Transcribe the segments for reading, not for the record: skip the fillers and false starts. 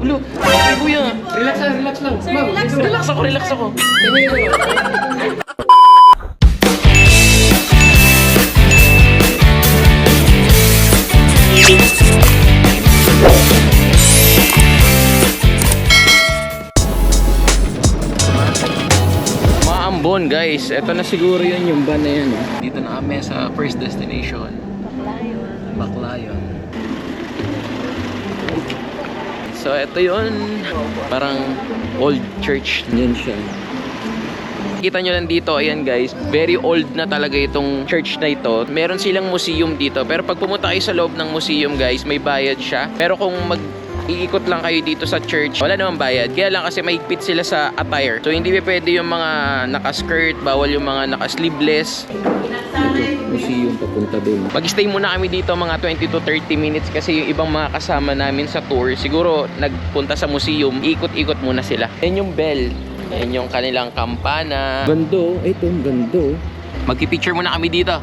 Ulo, ay kuya. Relax lang, relax lang. Sir, Ma'am, relax. Relax ako, relax ako. Maambon guys, eto na siguro yun yung van na yan. Dito na kami sa first destination. Baclayon. So eto yun, parang old church. Yan siya. Kita nyo lang dito, ayan guys, very old na talaga itong church na ito. Meron silang museum dito, pero pag pumunta kayo sa loob ng museum guys, may bayad siya. Pero kung iikot lang kayo dito sa church, wala namang bayad. Kaya lang kasi mahigpit sila sa attire. So hindi pwede yung mga naka-skirt, bawal yung mga naka-sleeveless. Museum papunta doon. Mag-stay muna kami dito mga 20 to 30 minutes kasi yung ibang mga kasama namin sa tour, siguro nagpunta sa museum, ikot-ikot muna sila. Yan yung bell. Yan yung kanilang kampana. Gando. Ito yung gando. Magpipicture muna kami dito.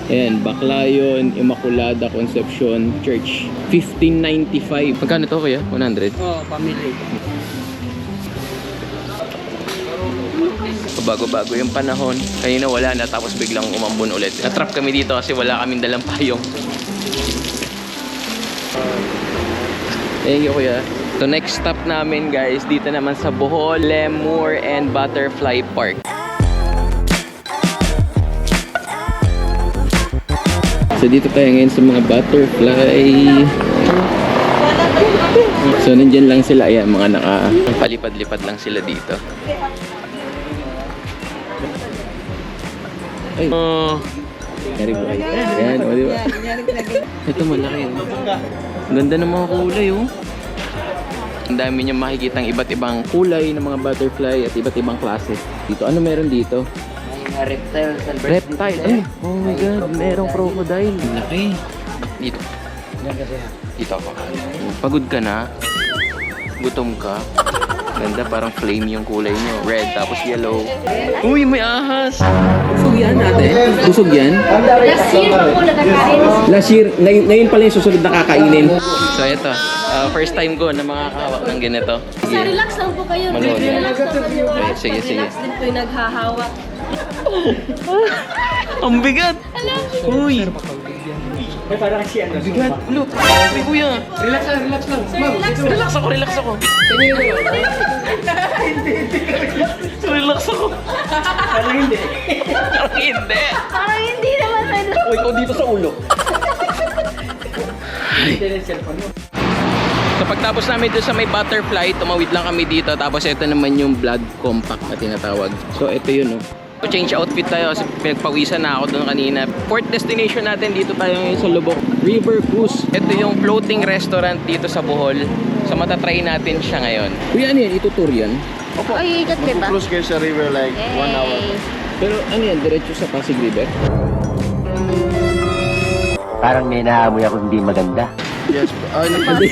Ayan, Baclayon, Immaculada Concepcion Church. 1595. Magkano to kuya? 100? Oh, family. Bago-bago yung panahon. Kanina wala na tapos biglang umambon ulit. Natrap kami dito kasi wala kaming dalang payong. Thank you kuya. So next stop namin guys, dito naman sa Bohol, Lemur and Butterfly Park. So dito tayo ngayon sa mga butterfly. So nandyan lang sila, ayan, mga palipad-lipad lang sila dito. Ay. Yari po kayo. Ayan, o diba? Ito malaki oh. Ganda ng mga kulay oh. Ang dami niyang makikitang iba't ibang kulay ng mga butterfly at iba't ibang klase. Dito, ano meron dito? Reptiles and Reptile. Ay, oh my god, merong crocodile. Laki. Dito. Dito ako. Pagod ka na? Gutom ka? Ganda, parang flame yung kulay nyo. Red, tapos yellow. Uy, may ahas! Busog yan natin. Busog yan? Last year pa po nagkakain. Last year, ngayon pala yung susunod na kakainin. So ito, first time ko na makakahawak ng ganito. Sa relax lang po kayo. Manood. Relax lang po kayo. Okay, sige, sige. Relax din po yung naghahawak. Ang bigat! Uy! May parang si ano. Bigat! Ulo! Ay, kuya! Relax lang, relax lang. Ma'am, Relax ako, relax ako. So, relax ako. parang hindi. Parang hindi. Parang hindi naman ano. O, ikaw dito sa ulo. Hindi na yung cellphone mo. So pagtapos namin doon sa may butterfly, tumawid lang kami dito. Tapos ito naman yung blood compact na tinatawag. So ito yun oh. So, change outfit tayo kasi pinagpawisan na ako doon kanina. Fourth destination natin, dito tayo ngayon sa Lubok River Cruise. Ito yung floating restaurant dito sa Bohol. So matatry natin siya ngayon. Kuya, ano yan? Itutur yan? Ay, ikot ba? Cruise kayo sa river like 1 hour. Pero ano yan? Diretso sa Pasig River? Parang may naamoy ako hindi maganda. Yes. Hindi.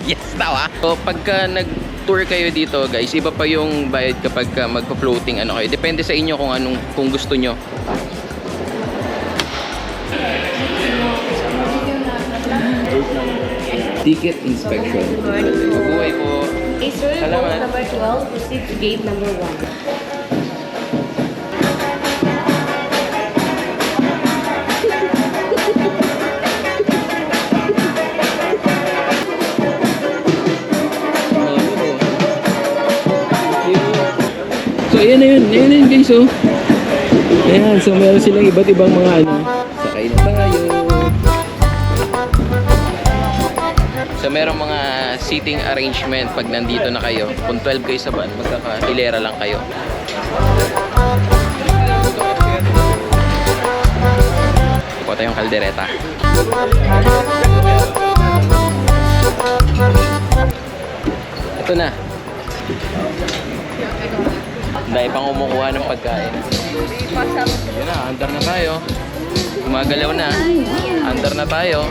Yes daw ah. So pagka nag-tour kayo dito guys, iba pa yung bayad kapag magpa-floating ano kayo. Depende sa inyo kung gusto nyo. Ticket inspection. Mabuhay po. Okay, sir. Salamat. Boat number 12, proceed to gate number 1. So ayan na yun guys oh. Ayan, so meron silang iba't ibang mga ano. Sakay na tayo. So merong mga seating arrangement pag nandito na kayo. Kung 12 kayo sa van, magkakahilera lang kayo. Kuha tayong kaldereta. Ito na. Dahil pang kumukuha ng pagkain. Yun na, andar na tayo. Gumagalaw na. Andar na tayo.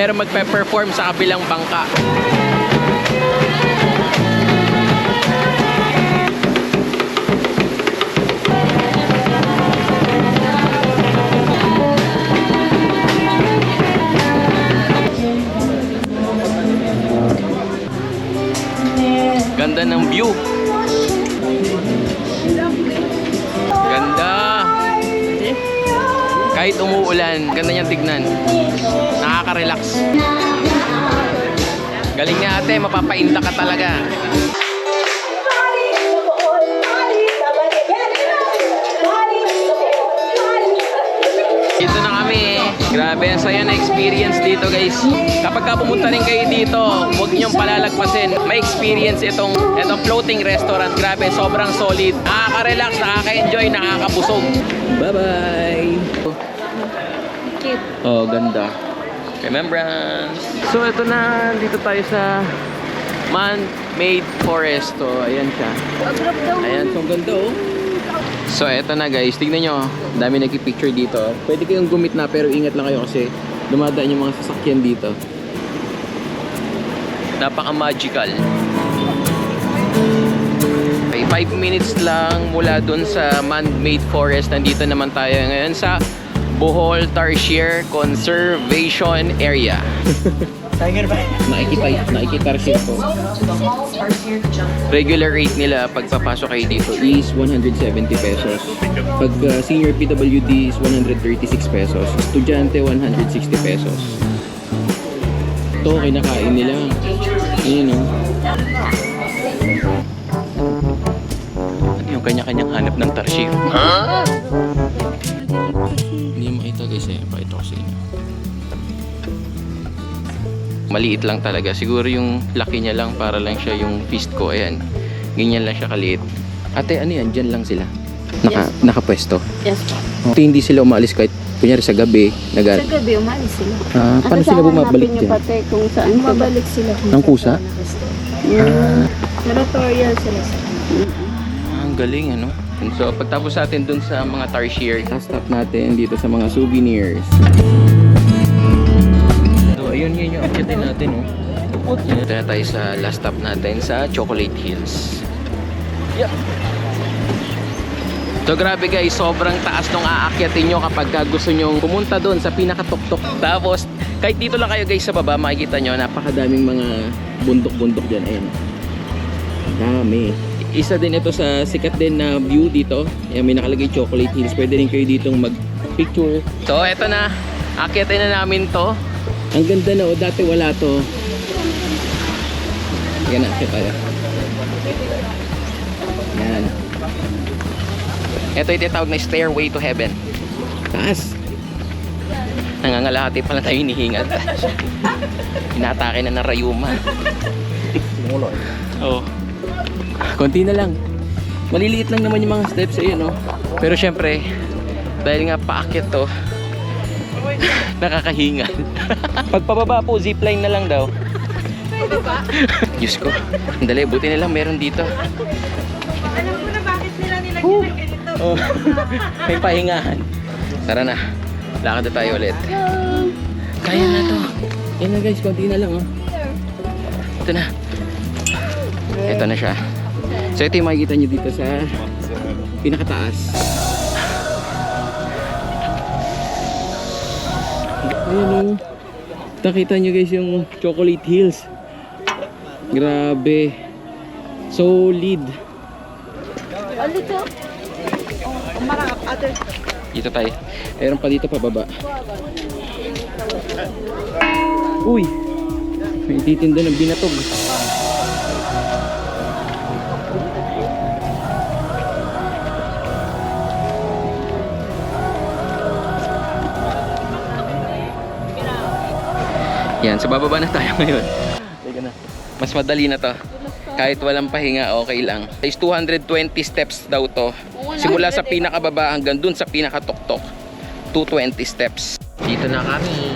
meron magpe-perform sa kabilang bangka. Ganda ng view. Ganda. Kahit umuulan, ganda niyang tignan. Nakaka-relax. Galing niya ate, mapapainda ka talaga. Dito na kami. Grabe, ang saya na experience dito guys. Kapag ka pumunta rin kayo dito, huwag niyong palalagpasin. May experience itong floating restaurant. Grabe, sobrang solid. Nakaka-relax, nakaka-enjoy, nakakabusog. Bye-bye! Cute. Oh, ganda. Remembrance. So, ito na. Dito tayo sa man-made forest. So, ayan siya. Ayan, so ganda oh. So, eto na guys. Tignan nyo. Dami nagki-picture dito. Pwede kayong gumit na pero ingat lang kayo kasi dumadaan yung mga sasakyan dito. Napaka-magical. Okay, 5 minutes lang mula dun sa man-made forest. Nandito naman tayo ngayon sa Bohol Tarsier Conservation Area. Tiger ba? Nakikitarsier po. Regular rate nila pagpapasok kayo dito is 170 pesos. Pag senior PWD is 136 pesos. Estudyante 160 pesos. Ito kinakain nila. Ayan o. Yung kanya-kanyang hanap ng tarsier. Hindi makita guys eh. Pakita ko sa inyo. Maliit lang talaga. Siguro yung laki niya lang para lang siya yung fist ko. Ayan. Ganyan lang siya kaliit. Ate, ano yan? Diyan lang sila. Nakapwesto. Yes po. Hindi sila umalis kahit kunyari sa gabi. Sa gabi, umalis sila. Paano sila bumabalik dyan? dyan? Kung saan bumabalik sila. Ang kusa? Territorial sila. Ang galing ano. And so pagtapos natin dun sa mga tarsier, stop natin dito sa mga souvenirs. So ayun yun yung akyatin natin oh. Dito na tayo sa last stop natin sa Chocolate Hills. Yeah. So grabe guys, sobrang taas nung aakyatin nyo kapag gusto nyo pumunta doon sa pinakatuktok. Tapos kahit dito lang kayo guys sa baba, makikita nyo napakadaming mga bundok-bundok dyan. Ayan. Dami. Isa din ito sa sikat din na view dito. Ayan, may nakalagay Chocolate Hills. Pwede rin kayo ditong mag-picture. So eto na, akyatin na namin to. Ang ganda na oh, dati wala to. Yan na, akyat tayo. Yan. Ito yung tinatawag na Stairway to Heaven. Taas. Nangangalahati pala tayo hinihingal. Inatake na ng rayuma. Oh. Konti na lang. Maliliit lang naman yung mga steps ayun, no? Pero syempre, dahil nga paakyat to, nakakahingal. Pagpababa po, zipline na lang daw. Diyos ko, andali, buti na lang meron dito. Alam ko na bakit nila nilagyan ng ganito. Oh, may pahingahan. Tara na, lakad na tayo ulit. Kaya na to. Yan na guys, konti na lang oh. Ito na. Ito na siya. So ito yung makikita nyo dito sa pinakataas. Ayan o. Nakita nyo guys yung Chocolate Hills. Grabe. Solid. Dito tayo. Meron pa dito pababa. Uy! May titinda ng binatog. Yan, so bababa na tayo ngayon. Teka na. Mas madali na to. Kahit walang pahinga, okay lang. Is 220 steps daw to. Simula sa pinakababa hanggang dun sa pinakatuktok. 220 steps. Dito na kami.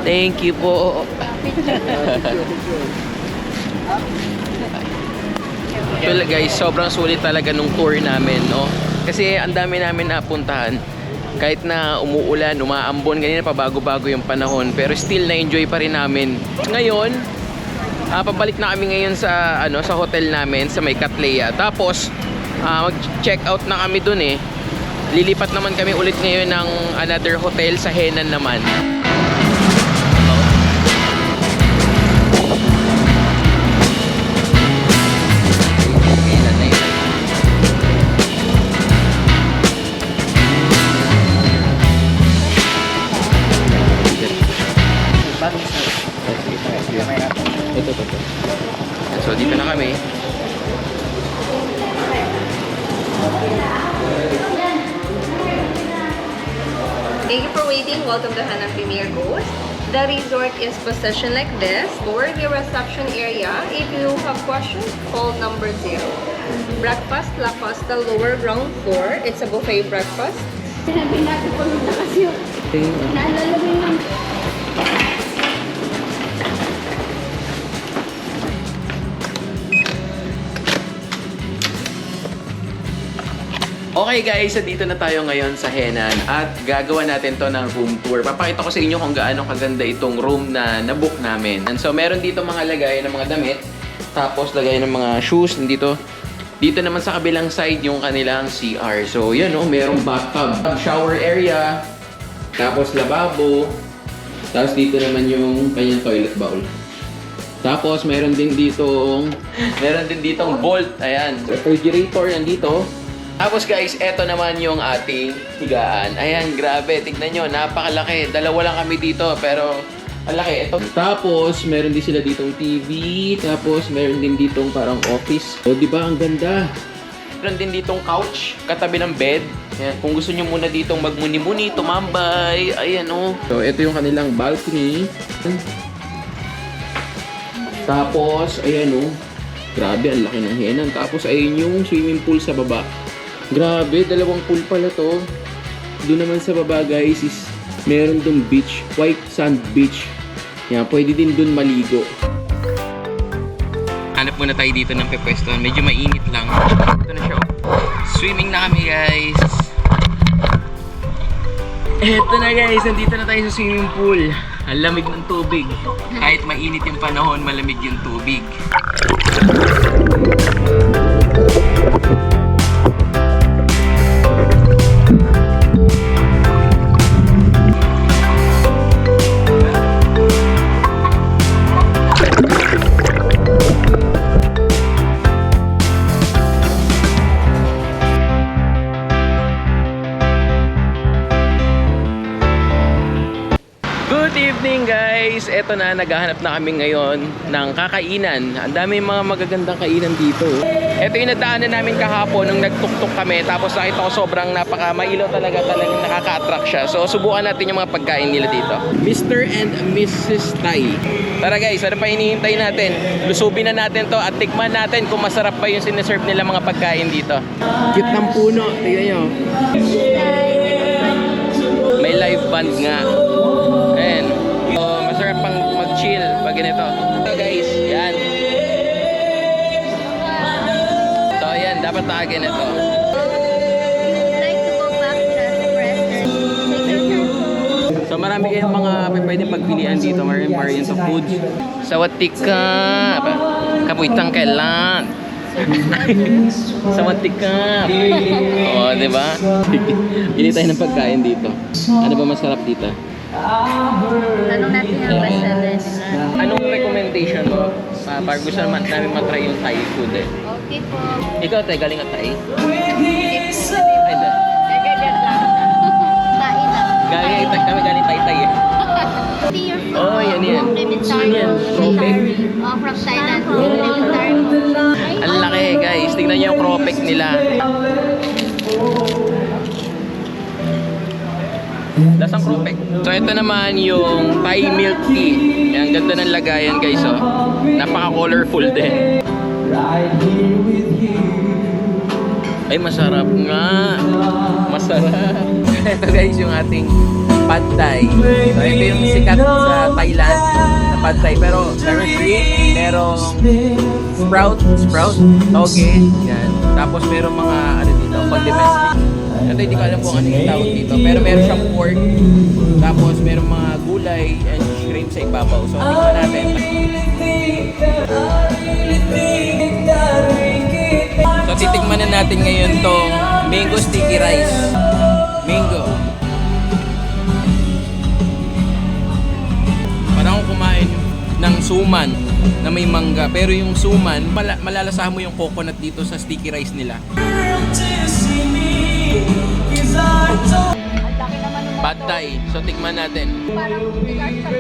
Thank you po. Well guys, sobrang sulit talaga nung tour namin, no? Kasi ang dami namin napuntahan. Kahit na umuulan, umaambon, ganyan pa bago-bago yung panahon, pero still na-enjoy pa rin namin. Ngayon, pabalik na kami ngayon sa sa hotel namin sa may Catlea. Tapos mag-check out na kami dun eh. Lilipat naman kami ulit ngayon ng another hotel sa Henan naman. Ito. So dito na kami. Thank you for waiting. Welcome to Hanang Premier Ghost. The resort is positioned like this. Toward the reception area. If you have questions, call number 0. Breakfast, La Costa, lower ground floor. It's a buffet breakfast. Sinabi natin pumunta kasi yun. Naalala mo yun. Okay guys, so dito na tayo ngayon sa Henan at gagawa natin to ng room tour. Papakita ko sa inyo kung gaano kaganda itong room na nabook namin. And so meron dito mga lagay ng mga damit, tapos lagay ng mga shoes dito. Dito naman sa kabilang side yung kanilang CR. So yan oh, merong bathtub, shower area, tapos lababo, tapos dito naman yung kanyang toilet bowl. Tapos meron din ditong vault, ayan, refrigerator nandito. Tapos guys, eto naman yung ating higaan. Ayan, grabe. Tignan nyo, napakalaki. Dalawa lang kami dito, pero ang laki. Ito. Tapos, meron din sila ditong TV. Tapos, meron din ditong parang office. O, di ba? Ang ganda. Meron din ditong couch, katabi ng bed. Ayan, kung gusto nyo muna ditong magmuni-muni, tumambay. Ayan, o. So, ito yung kanilang balcony. Tapos, ayan, o. Grabe, ang laki ng Henan. Tapos, ayun yung swimming pool sa baba. Grabe, dalawang pool pala to. Doon naman sa baba guys is meron dong beach, white sand beach. Yan, pwede din doon maligo. Hanap muna tayo dito ng pepwestuhan. Medyo mainit lang. Ito na siya. Swimming na kami guys. Eto na guys, nandito na tayo sa swimming pool. Ang lamig ng tubig. Kahit mainit yung panahon, malamig yung tubig. Good evening guys! Eto na, naghahanap na kami ngayon ng kakainan. Ang dami mga magagandang kainan dito. Eto yung nadaanan namin kahapon nung nagtuktok kami. Tapos nakita ko sobrang mailaw talagang nakaka-attract siya. So subukan natin yung mga pagkain nila dito. Mr. and Mrs. Thai. Tara guys, ano pa hinihintay natin? Lusubin na natin to at tikman natin kung masarap pa yung sineserve nila mga pagkain dito. Cute ng puno, tignan nyo. May live band nga. Ayan. So, masarap pang mag-chill pag ganito. So guys, yan. So ayan, dapat nakagin ito. Like to go back to the restaurant. So marami kayong mga pwedeng pagpilian dito. Maraming variants of food. Sawatika. Kapuitang kailan. Sawatika. Oo, diba? Pili tayo ng pagkain dito. Ano ba masarap dito? Tanong natin yung bestseller nila. Anong recommendation mo? Para gusto naman namin matry yung Thai food eh. Okay po. Ikaw tayo, galing ka Thai? Ay, hindi. Nagagat lang. Tain lang. Kami galing Thai eh. Oh, yan yan. Complimentary. Cropek. From Thailand. Complimentary. Ang laki guys. Tingnan niyo yung cropek nila. Lasang cropek. So ito naman yung Thai milk tea. Yan, ganda ng lagayan guys oh. Napaka-colorful din. Ay, masarap nga. Masarap. Ito guys yung ating Pad Thai. So ito yung sikat sa Thailand na Pad Thai. Pero meron shrimp, merong sprout, okay. Yan. Tapos merong mga ano dito, condiments. Ito hindi ko alam kung ano yung tawag dito. Pero meron siyang pork. Tapos meron mga gulay and shrimp sa ibabaw. So tingnan natin. So titikman na natin ngayon tong mango sticky rice. Mango. Parang akong kumain ng suman na may mangga. Pero yung suman, malalasahan mo yung coconut dito sa sticky rice nila. Ang laki naman ng Pad Thai. So tikman natin. parang regard sa...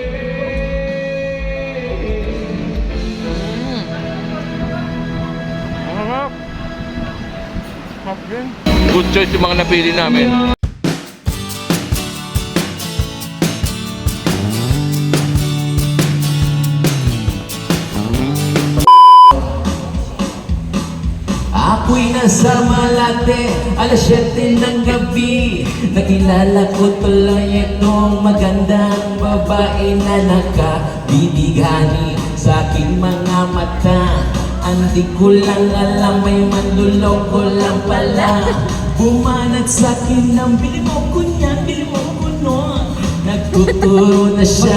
Good choice yung mga napili namin. Ako'y nasa Malate, alas 7 ng gabi. Nakilala ko tuloy itong magandang babae na nakabibigani sa aking mga mata. Hindi ko lang alam, may manluloko lang pala. Bumanat sa akin ng bili mo ko niyan, bili mo ko noon. Nagtuturo na siya,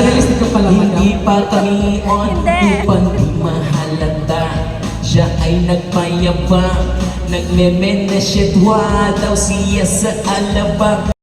hindi pa kami on upang mahalata. Siya ay nagpayabang, nagmemenesyetwa daw siya sa alabang.